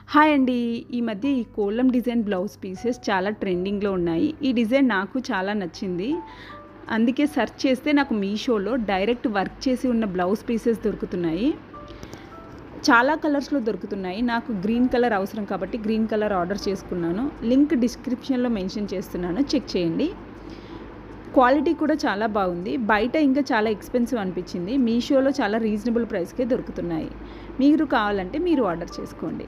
Hi అండి. ఈ మధ్య ఈ కోలం డిజైన్ బ్లౌజ్ పీసెస్ చాలా ట్రెండింగ్‌లో ఉన్నాయి. ఈ డిజైన్ నాకు చాలా నచ్చింది. అందుకే సెర్చ్ చేస్తే నాకు మీషోలో డైరెక్ట్ వర్క్ చేసి ఉన్న బ్లౌజ్ పీసెస్ దొరుకుతున్నాయి. చాలా కలర్స్‌లో దొరుకుతున్నాయి. నాకు గ్రీన్ కలర్ అవసరం కాబట్టి గ్రీన్ కలర్ ఆర్డర్ చేసుకున్నాను. లింక్ డిస్క్రిప్షన్‌లో మెన్షన్ చేస్తున్నాను. చెక్ చేయండి. క్వాలిటీ కూడా చాలా బాగుంది. బయట ఇంకా చాలా ఎక్స్‌పెన్సివ్ అనిపించింది. మీషోలో చాలా రీజనబుల్ ప్రైస్‌కే దొరుకుతున్నాయి. మీరు కావాలంటే మీరు ఆర్డర్ చేసుకోండి.